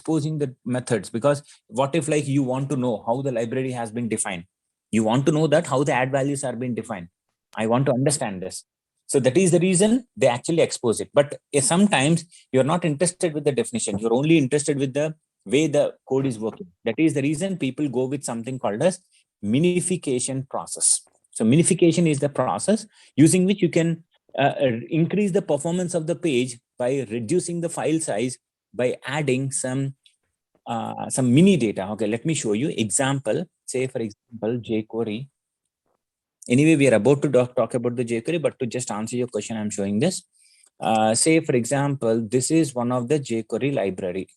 exposing the methods, because what if like you want to know how the library has been defined? You want to know that how the add values are being defined. I want to understand this. So that is the reason they actually expose it. But sometimes you're not interested with the definition. You're only interested with the way the code is working. That is the reason people go with something called as minification process. So minification is the process using which you can increase the performance of the page by reducing the file size by adding some mini data. Okay, let me show you example. Say for example, jQuery. Anyway, we are about to talk about the jQuery, but to just answer your question, I'm showing this. Say for example, this is one of the jQuery library.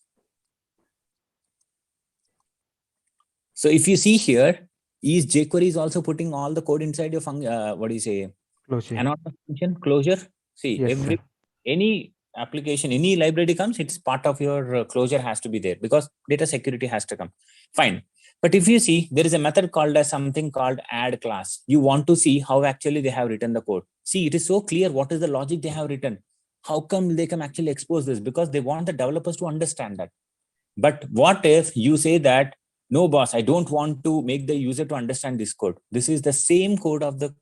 So if you see here, is jQuery is also putting all the code inside your function. What do you say? Closure. Anonymous function closure. See, Yes, any application, any library comes, it's part of your closure has to be there because data security has to come. Fine. But if you see, there is a method called as something called add class. You want to see how actually they have written the code. See, it is so clear what is the logic they have written. How come they can actually expose this? Because they want the developers to understand that. But what if you say that, no, boss, I don't want to make the user to understand this code. This is the same code of the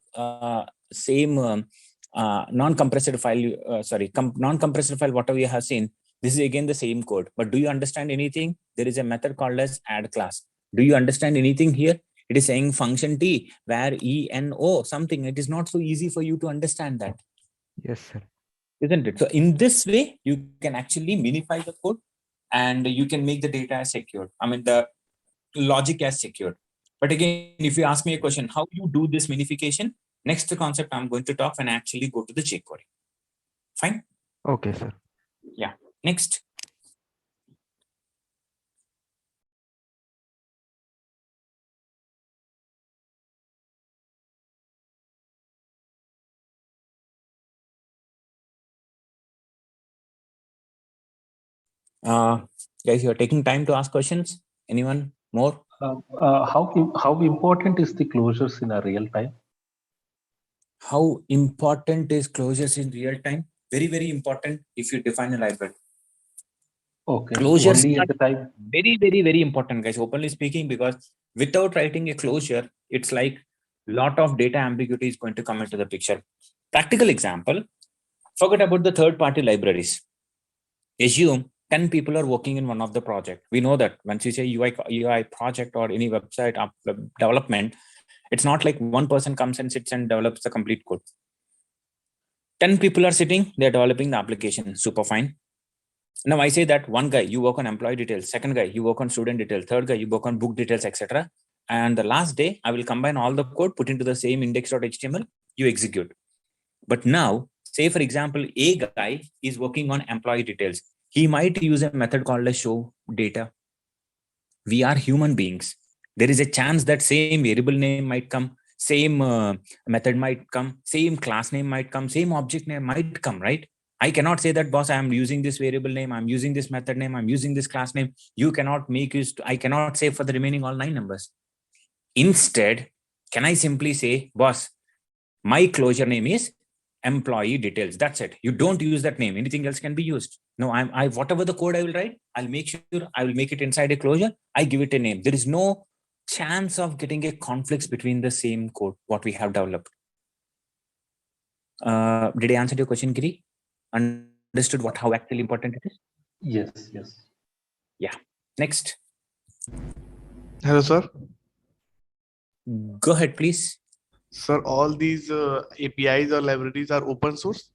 same non-compressed file, non-compressed file, whatever you have seen. This is again the same code. But do you understand anything? There is a method called as add class. Do you understand anything here? It is saying function T where E, N, O, something. It is not so easy for you to understand that. Yes, sir. Isn't it? So in this way, you can actually minify the code and you can make the data as secure. I mean, the logic as secured. But again, if you ask me a question, how you do this minification? Next concept I'm going to talk and actually go to the jQuery. Fine? Okay, sir. Yeah. Next. Guys, you're taking time to ask questions. Anyone more? How important is the closures in a real time? How important is closures in real time? Very, very important if you define a library. Okay. Closures Only are at the time. very, very, very important, guys, openly speaking, because without writing a closure, it's like lot of data ambiguity is going to come into the picture. Practical example, forget about the third-party libraries. Assume 10 people are working in one of the project. We know that once you say UI project or any website development, it's not like one person comes and sits and develops the complete code. 10 people are sitting, they're developing the application, super fine. Now I say that one guy, you work on employee details. Second guy, you work on student details. Third guy, you work on book details, etc. And the last day, I will combine all the code, put into the same index.html, you execute. But now, say for example, a guy is working on employee details. He might use a method called as show data. We are human beings. There is a chance that same variable name might come, same method might come, same class name might come, same object name might come, right? I cannot say that, boss, I am using this variable name, I'm using this method name, I'm using this class name. You cannot make use, I cannot say for the remaining all 9 numbers. Instead, can I simply say, boss, my closure name is employee details. That's it. You don't use that name. Anything else can be used. No, I whatever the code I will write, I'll make sure I will make it inside a closure. I give it a name. There is no chance of getting a conflicts between the same code, what we have developed. Did I answer your question, Giri? Understood how actually important it is? Yes, yes. Yeah. Next. Hello, sir. Go ahead, please. Sir, all these APIs or libraries are open source?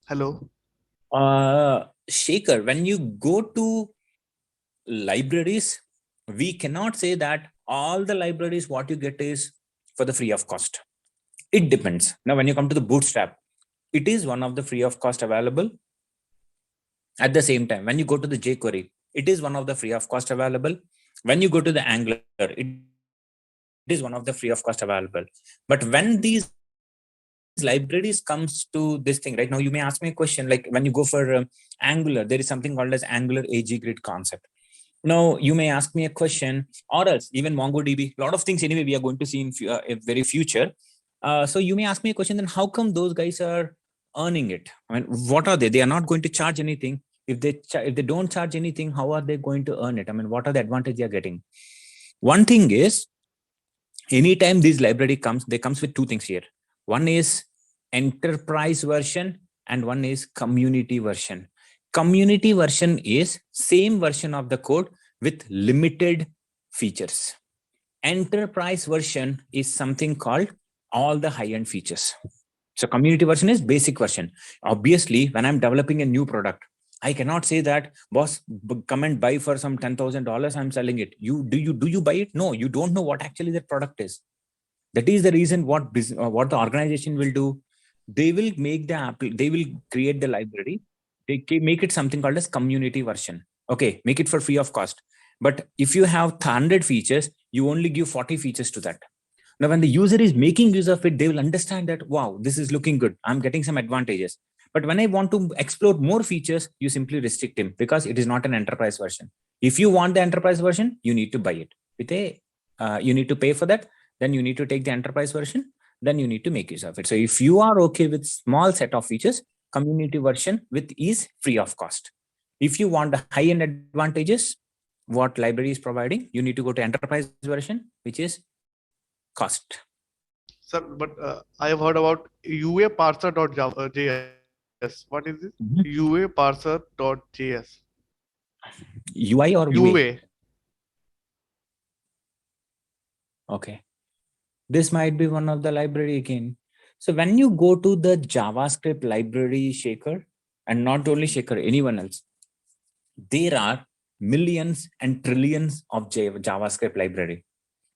Hello? Shaker, when you go to libraries, we cannot say that all the libraries what you get is for the free of cost. It depends. Now, when you come to the Bootstrap, it is one of the free of cost available. At the same time, when you go to the jQuery, it is one of the free of cost available. When you go to the Angular, it is one of the free of cost available. But when these libraries comes to this thing, right now, you may ask me a question, like when you go for Angular, there is something called as Angular AG grid concept. Now, you may ask me a question, or else even MongoDB, a lot of things anyway we are going to see in very future. So you may ask me a question, then how come those guys are earning it? I mean, what are they? They are not going to charge anything. If they don't charge anything, how are they going to earn it? I mean, what are the advantages they are getting? One thing is, anytime this library comes, they comes with two things here. One is enterprise version and one is community version. Community version is same version of the code with limited features. Enterprise version is something called all the high-end features. So community version is basic version. Obviously, when I'm developing a new product, I cannot say that, boss, come and buy for some $10,000. I'm selling it. Do you buy it? No, you don't know what actually the product is. That is the reason what the organization will do. They will make the app. They will create the library. They make it something called as community version. Okay, make it for free of cost. But if you have 100 features, you only give 40 features to that. Now, when the user is making use of it, they will understand that, wow, this is looking good. I'm getting some advantages. But when I want to explore more features, you simply restrict him because it is not an enterprise version. If you want the enterprise version, you need to buy it. You need to pay for that. Then you need to take the enterprise version. Then you need to make use of it. So if you are okay with small set of features, community version with is free of cost. If you want the high-end advantages, what library is providing, you need to go to enterprise version, which is cost. Sir, but I have heard about UA parser.js. What is this? UA parser.js. UI or UA. Okay. This might be one of the library again. So when you go to the JavaScript library Shaker, and not only Shaker, anyone else, there are millions and trillions of JavaScript library.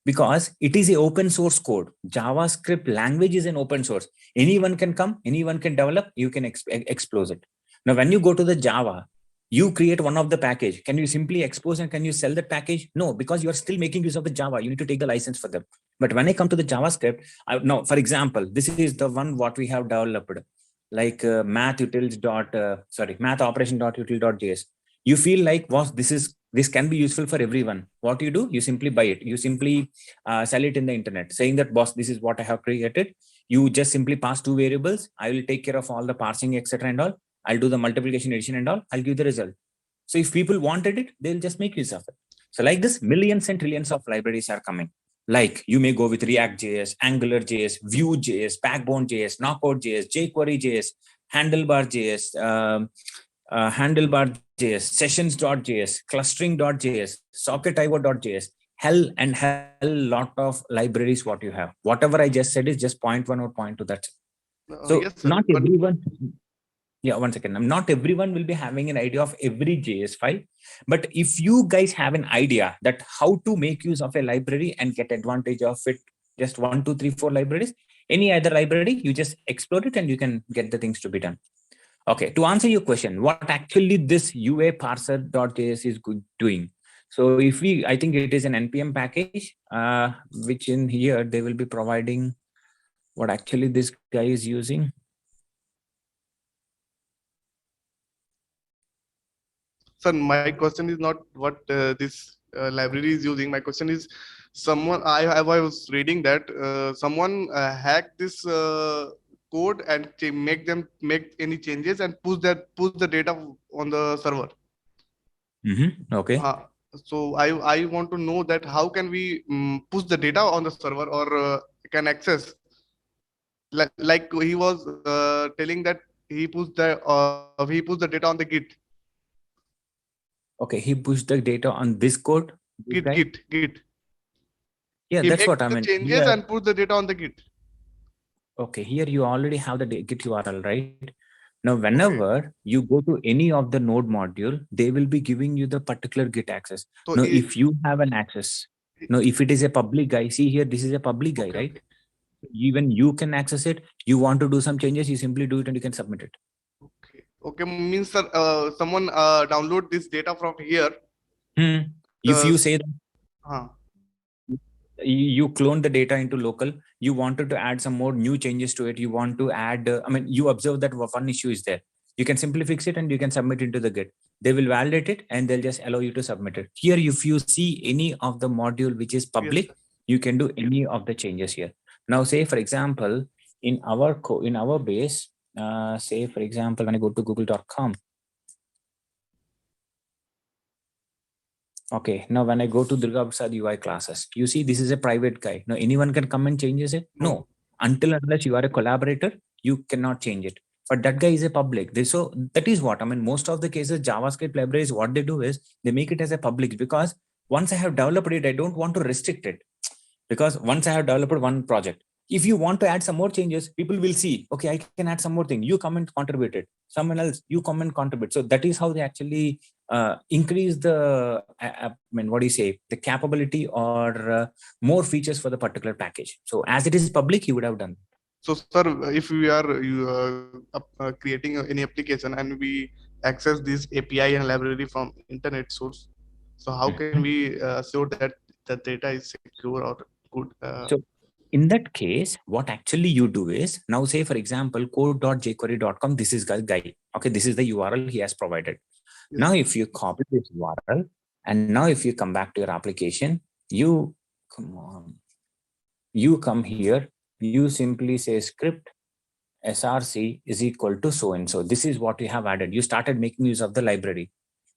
Because it is an open source code. JavaScript language is an open source. Anyone can come, anyone can develop, you can expose it. Now, when you go to the Java, you create one of the package. Can you simply expose and can you sell that package? No, because you are still making use of the Java. You need to take the license for them. But when I come to the JavaScript, now, for example, this is the one what we have developed, like math.operation.util.js. You feel like, wow, this can be useful for everyone. What you do, you simply buy it. You simply sell it in the internet, saying that, boss, this is what I have created. You just simply pass two variables. I will take care of all the parsing, etc. and all. I'll do the multiplication, addition and all. I'll give the result. So if people wanted it, they'll just make use of it. So like this, millions and trillions of libraries are coming. Like you may go with React.js, AngularJS, Vue.js, Backbone.js, Knockout.js, jQuery.js, Handlebar.js, Handlebar.js, Sessions.js, Clustering.js, Socket.io.js, hell lot of libraries what you have. Whatever I just said is just point one or point two. That's it. So yes, sir, not everyone. Yeah, one second. Not everyone will be having an idea of every JS file. But if you guys have an idea that how to make use of a library and get advantage of it, just 1, 2, 3, 4 libraries, any other library, you just explore it and you can get the things to be done. Okay, to answer your question, what actually this UA parser.js is doing. So if I think it is an NPM package, which in here, they will be providing what actually this guy is using. Sir, my question is not what this library is using. My question is, I was reading that someone hacked this code and make any changes and push the data on the server. Okay. So I want to know that how can we push the data on the server or can access, like he was telling that he pushed the data on the Git. Okay, he pushed the data on this code. Git. Yeah, he that's what I mean. Changes here, and put the data on the Git. Okay, here you already have the Git URL, right? Now, whenever you go to any of the node module, they will be giving you the particular Git access. So now, if you have an access, now if it is a public guy, see here, this is a public guy, right? Even you can access it. You want to do some changes, you simply do it and you can submit it. Okay, means that someone download this data from here. If you say that you clone the data into local, you wanted to add some more new changes to it, you want to add, you observe that one issue is there, you can simply fix it and you can submit into the Git. They will validate it and they'll just allow you to submit it. Here, if you see any of the module which is public, yes, you can do any of the changes here. Now, say for example, in our base, say for example, when I go to google.com. Okay, now when I go to Durga Prasad UI classes, you see this is a private guy. Now anyone can come and changes it? No. Until unless you are a collaborator, you cannot change it. But that guy is a public. So that is what I mean. Most of the cases, JavaScript libraries, what they do is they make it as a public, because once I have developed it, I don't want to restrict it. Because once I have developed one project, if you want to add some more changes, people will see, okay, I can add some more thing. You come and contribute it. Someone else, you come and contribute. So that is how they actually increase the, what do you say, the capability or more features for the particular package. So as it is public, you would have done. So, sir, if we are creating any application and we access this API and library from internet source, so how can we assure that the data is secure or good? So in that case, what actually you do is, now say for example, code.jquery.com, this is guy. Okay, this is the URL he has provided. Yes. Now, if you copy this URL, and now if you come back to your application, you come here, you simply say script src is equal to so and so. This is what you have added. You started making use of the library.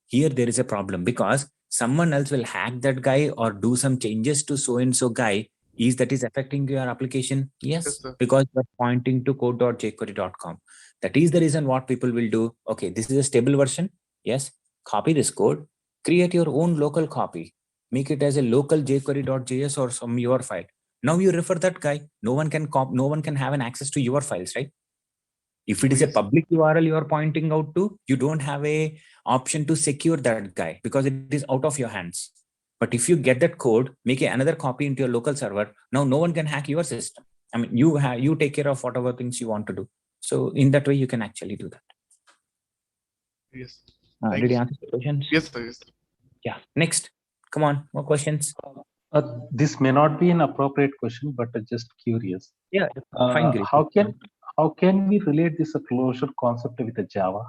Here there is a problem, because someone else will hack that guy or do some changes to so and so guy. Is that is affecting your application? Yes, because you're pointing to code.jquery.com. That is the reason what people will do. Okay, this is a stable version. Yes, copy this code, create your own local copy, make it as a local jquery.js or some your file. Now you refer that guy. No one can have an access to your files, right? If it is a public URL you are pointing out to, you don't have a option to secure that guy because it is out of your hands. But if you get that code, make another copy into your local server, now no one can hack your system. I mean, you take care of whatever things you want to do. So in that way, you can actually do that. Yes. Did you answer the questions? Yes, sir. Yes. Yeah. Next. Come on. More questions. This may not be an appropriate question, but just curious. Yeah. Fine. Great. How can we relate this closure concept with the Java?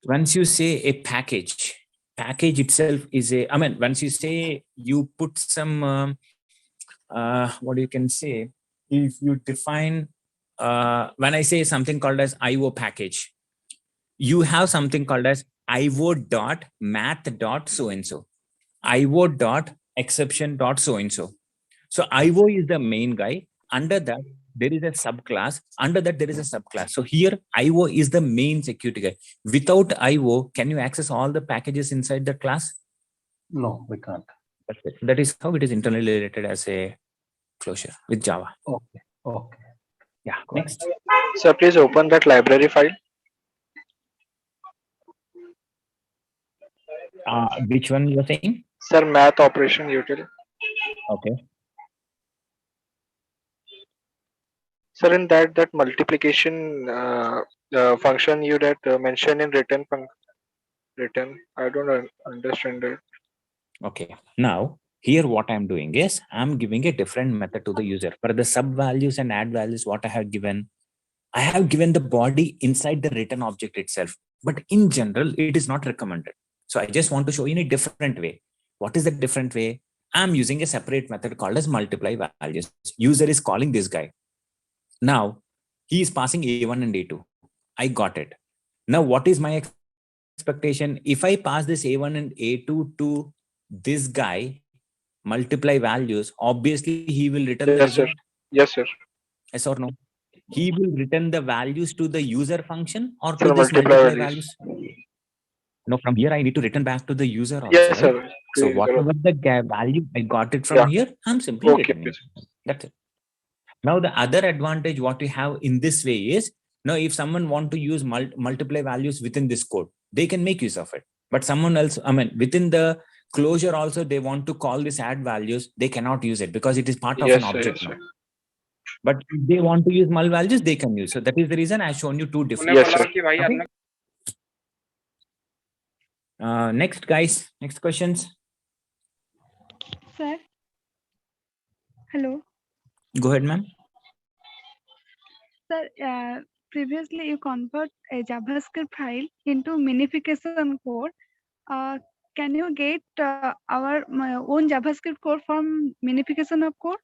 Once you say a package itself is a, I mean, once you say you put some, what you can say, if you define, when I say something called as IO package, you have something called as IO.math. So and so, IO.exception. So and so. So IO is the main guy. Under that, there is a subclass. Under that, there is a subclass. So here, IO is the main security guy. Without IO, can you access all the packages inside the class? No, we can't. That is how it is internally related as a closure with Java. Okay. Okay. Yeah. Next. Sir, please open that library file. Which one you are saying? Sir, math operation util. Okay. Sir, in that multiplication function you that mentioned in written, I don't understand it. Okay. Now, here what I'm doing is I'm giving a different method to the user. For the sub values and add values, what I have given the body inside the written object itself. But in general, it is not recommended. So I just want to show you in a different way. What is the different way? I'm using a separate method called as multiply values. User is calling this guy. Now, he is passing A1 and A2. I got it. Now, what is my expectation? If I pass this A1 and A2 to this guy, multiply values, obviously he will return the result. Yes, sir. Yes or no? He will return the values to the user function or to sir, this multiply values. No, from here I need to return back to the user also. Yes, right? sir. So whatever the value I got it from here, I'm simply returning. That's it. Now the other advantage what we have in this way is, now if someone want to use multiply values within this code, they can make use of it. But someone else, I mean, within the closure also, they want to call this add values, they cannot use it because it is part of an object now. But if they want to use mul values, they can use. So that is the reason I've shown you two different. Yes, sir. Okay. Next, guys. Next questions. Sir. Hello. Go ahead, ma'am. Sir, previously you convert a JavaScript file into minification code. Can you get our own JavaScript code from minification of code?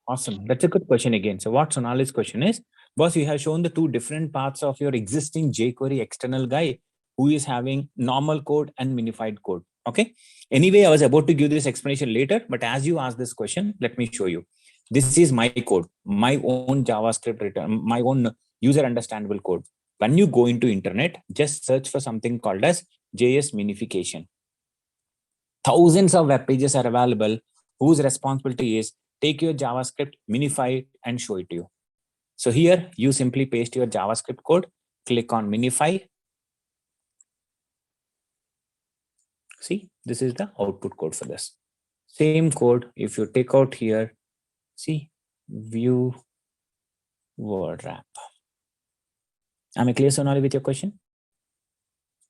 Awesome. That's a good question again. So what Sonali's question is, Boss, you have shown the two different parts of your existing jQuery external guy who is having normal code and minified code. Okay. Anyway, I was about to give this explanation later, but as you asked this question, let me show you. This is my code, my own JavaScript written, my own user understandable code. When you go into internet, just search for something called as JS minification. Thousands of web pages are available whose responsibility is take your JavaScript, minify it, and show it to you. So here you simply paste your JavaScript code, click on minify. See, this is the output code for this. Same code, if you take out here, see, view word wrap. Am I clear, Sonali, with your question?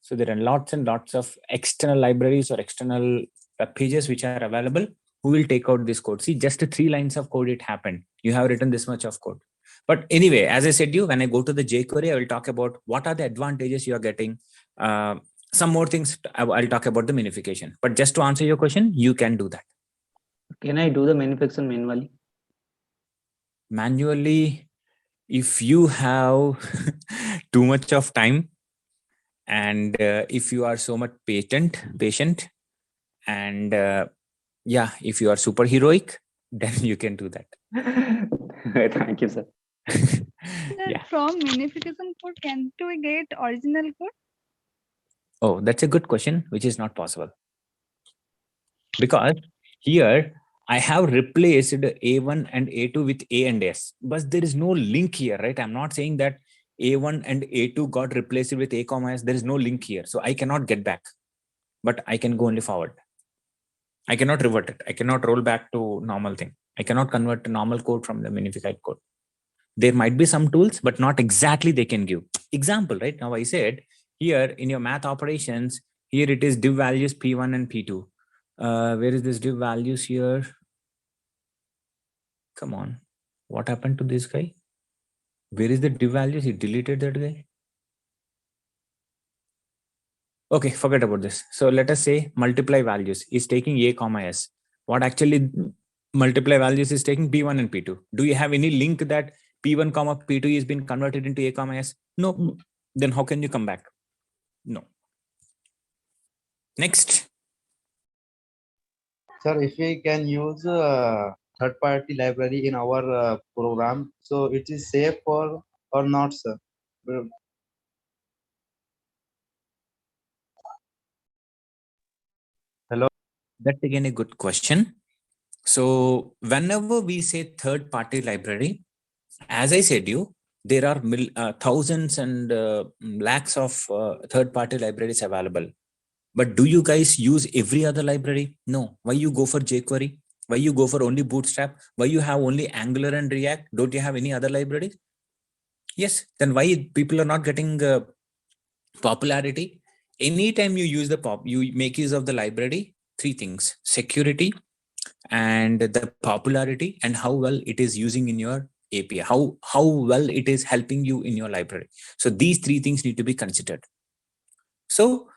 So there are lots and lots of external libraries or external web pages which are available who will take out this code. See, just 3 lines of code, it happened. You have written this much of code. But anyway, as I said to you, when I go to the jQuery, I will talk about what are the advantages you are getting. Some more things, I'll talk about the minification. But just to answer your question, you can do that. Can I do the minification manually? Manually, if you have too much of time and if you are so much patient, and yeah, if you are super heroic, then you can do that. Thank you, sir. Yeah. From minification code, can we get original code? Oh, that's a good question, which is not possible. Because here I have replaced A1 and A2 with A and S, but there is no link here, right? I'm not saying that A1 and A2 got replaced with A, S. There is no link here. So I cannot get back, but I can go only forward. I cannot revert it. I cannot roll back to normal thing. I cannot convert to normal code from the minified code. There might be some tools, but not exactly they can give. Example, right? Now I said here in your math operations, here it is div values P1 and P2. Where is this div values here? Come on. What happened to this guy? Where is the div values? He deleted that guy. Okay, forget about this. So let us say multiply values is taking A, S. What actually multiply values is taking P1 and P2. Do you have any link that P1, P2 is being converted into A, S? No. Then how can you come back? No. Next. Sir, if we can use third-party library in our program, so it is safe or not, sir? Hello. That's again a good question. So whenever we say third-party library, as I said you, there are thousands and lakhs of third-party libraries available. But do you guys use every other library? No. Why you go for jQuery? Why you go for only Bootstrap? Why you have only Angular and React? Don't you have any other libraries? Yes. Then why people are not getting popularity? Anytime you use you make use of the library, 3 things: security and the popularity and how well it is using in your API, how well it is helping you in your library. So these 3 things need to be considered. So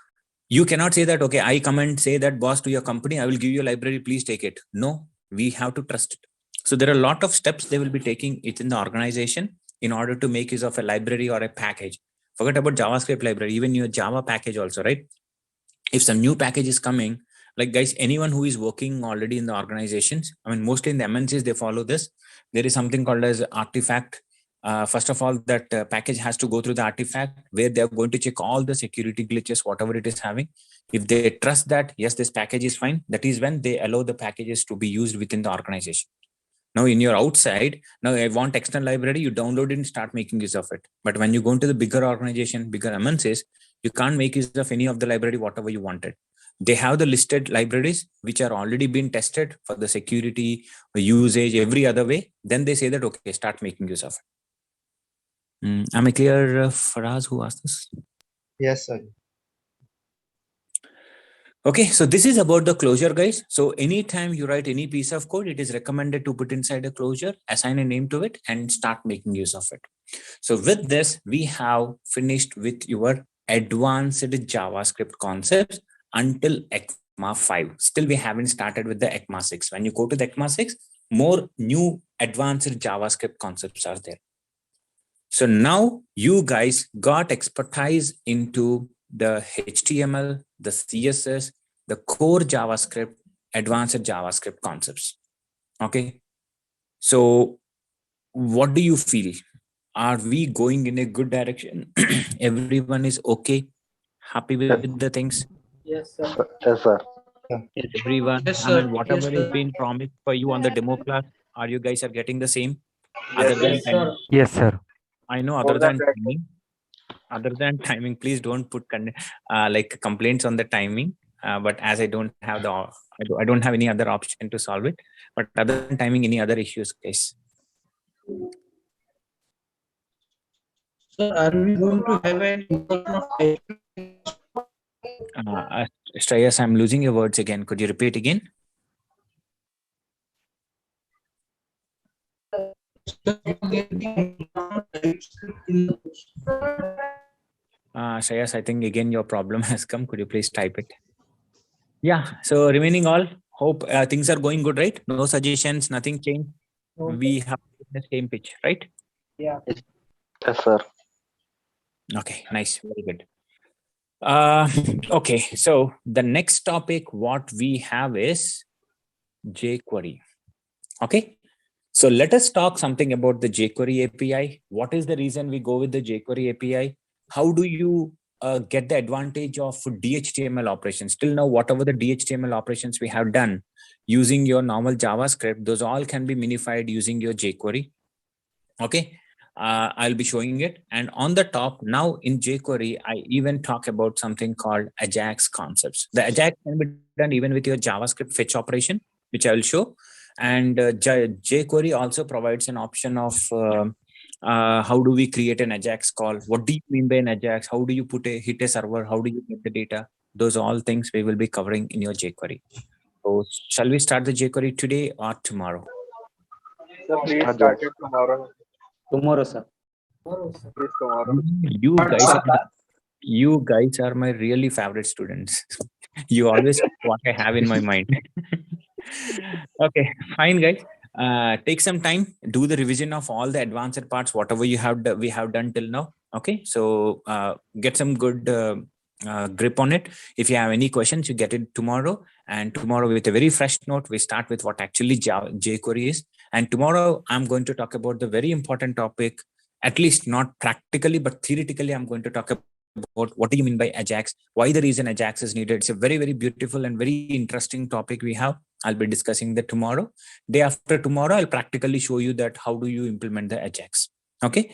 you cannot say that, okay, I come and say that, boss, to your company, I will give you a library, please take it. No, we have to trust it. So there are a lot of steps they will be taking it in the organization in order to make use of a library or a package. Forget about JavaScript library, even your Java package also, right? If some new package is coming, like guys, anyone who is working already in the organizations, I mean, mostly in the MNCs, they follow this. There is something called as artifact. First of all, that package has to go through the artifact where they're going to check all the security glitches, whatever it is having. If they trust that, yes, this package is fine, that is when they allow the packages to be used within the organization. Now, in your outside, now I want external library, you download it and start making use of it. But when you go into the bigger organization, bigger MNCs, you can't make use of any of the library, whatever you wanted. They have the listed libraries which are already been tested for the security, usage, every other way. Then they say that, okay, start making use of it. Am I clear, Faraz, who asked this? Yes, sir. Okay, so this is about the closure, guys. So anytime you write any piece of code, it is recommended to put inside a closure, assign a name to it, and start making use of it. So with this, we have finished with your advanced JavaScript concepts until ECMA 5. Still, we haven't started with the ECMA 6. When you go to the ECMA 6, more new advanced JavaScript concepts are there. So now you guys got expertise into the HTML, the CSS, the core JavaScript, advanced JavaScript concepts. Okay. So what do you feel? Are we going in a good direction? Everyone is okay, happy with the things? Yes, sir. Yes, sir. Is everyone, Yes, I sir. mean, whatever Yes, is sir. being promised for you on the demo class, are you guys are getting the same? Yes, Other than yes, timing? Yes, sir. I know, More other than than that. timing, please don't put like complaints on the timing. But as I don't have I don't have any other option to solve it. But other than timing, any other issues, guys? Sir, are we going to have an introduction of Shreyas, I'm losing your words again. Could you repeat again? Shreyas, I think again your problem has come. Could you please type it? Yeah. So remaining all, hope things are going good, right? No suggestions, nothing changed. We have the same pitch, right? Yeah. Yes, sir. Okay, nice, very good. Okay, so the next topic what we have is jQuery. Okay, so let us talk something about the jQuery API. What is the reason we go with the jQuery API? How do you get the advantage of DHTML operations? Till now, whatever the DHTML operations we have done using your normal JavaScript, those all can be minified using your jQuery. Okay. I'll be showing it. And on the top, now in jQuery, I even talk about something called AJAX concepts. The AJAX can be done even with your JavaScript fetch operation, which I will show. And jQuery also provides an option of how do we create an AJAX call? What do you mean by an AJAX? How do you hit a server? How do you get the data? Those are all things we will be covering in your jQuery. So shall we start the jQuery today or tomorrow? Sir, please start it tomorrow. Tomorrow, sir. Please tomorrow. You guys are my really favorite students. You always what I have in my mind. Okay, fine, guys. Take some time, do the revision of all the advanced parts, whatever we have done till now. Okay, so get some good grip on it. If you have any questions, you get it tomorrow. And tomorrow, with a very fresh note, we start with what actually jQuery is. And tomorrow, I'm going to talk about the very important topic, at least not practically, but theoretically, I'm going to talk about what do you mean by AJAX, why the reason AJAX is needed. It's a very, very beautiful and very interesting topic we have. I'll be discussing that tomorrow. Day after tomorrow, I'll practically show you that how do you implement the AJAX. Okay.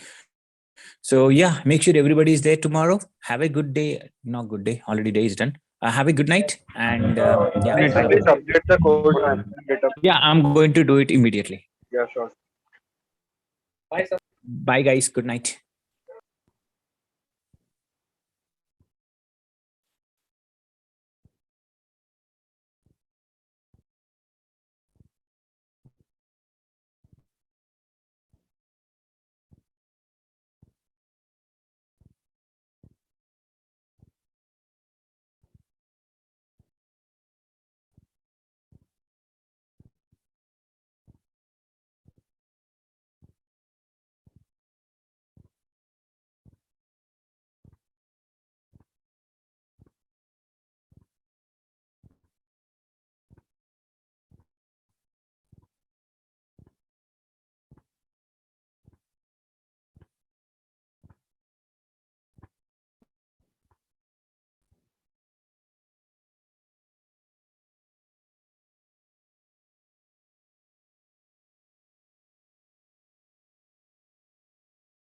So yeah, make sure everybody is there tomorrow. Have a good day. Not good day. Already day is done. Have a good night. And yeah. Please update the code and data. Yeah, I'm going to do it immediately. Yeah, sure. Bye, guys. Good night.